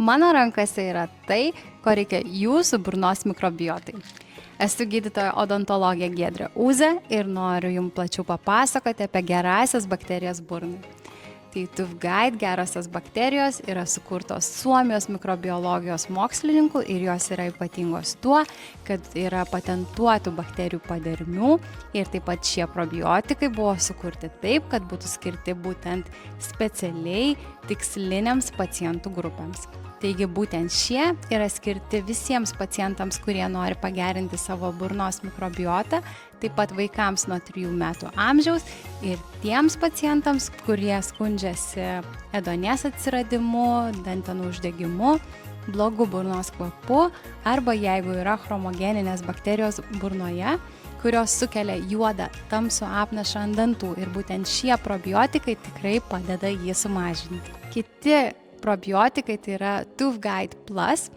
Mano rankose yra tai, ko reikia jūsų burnos mikrobiotai. Esu gydytoja odontologė Giedrė Uzė ir noriu jums plačiau papasakoti apie gerąsias bakterijas burnai. Tai TÜV-GUIDE gerosios bakterijos yra sukurtos Suomijos mikrobiologijos mokslininkų ir jos yra ypatingos tuo, kad yra patentuotų bakterijų padarinių ir taip pat šie probiotikai buvo sukurti taip, kad būtų skirti būtent specialiai tiksliniams pacientų grupėms. Taigi būtent šie yra skirti visiems pacientams, kurie nori pagerinti savo burnos mikrobiotą, taip pat vaikams nuo 3 metų amžiaus ir tiems pacientams, kurie skundžiasi ėduonies atsiradimu, dantenų uždegimu, blogu burnos kvapu arba jeigu yra chromogeninės bakterijos burnoje, kurios sukelia juodą tamsų apnašą ant dantų ir būtent šie probiotikai tikrai padeda jį sumažinti. Kiti probiotikai tai yra TÜV-GUIDE Plus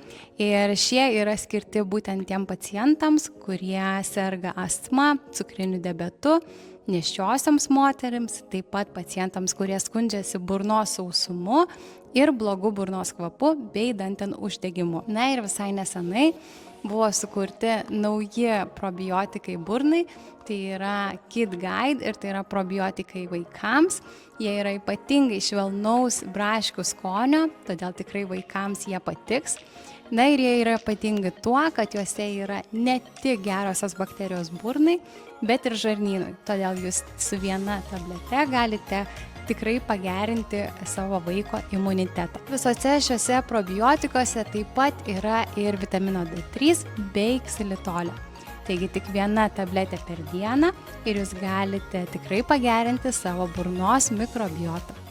ir šie yra skirti būtent tiem pacientams, kurie serga astma, cukriniu diabetu, nėščiosioms moterims, taip pat pacientams, kurie skundžiasi burnos sausumu ir blogu burnos kvapu bei dantenų uždegimu. Na ir visai nesenai buvo sukurti nauji probiotikai burnai, tai yra KidGuide ir tai yra probiotikai vaikams. Jie yra ypatingai švelnaus braškių skonio, todėl tikrai vaikams jie patiks. Na ir jie yra ypatingi tuo, kad juose yra ne tik gerosios bakterijos burnai, bet ir žarnynui. Todėl jūs su viena tablete galite tikrai pagerinti savo vaiko imunitetą. Visose šiuose probiotikose taip pat yra ir vitamino D3 bei ksilitolio. Taigi tik viena tabletė per dieną ir jūs galite tikrai pagerinti savo burnos mikrobiotą.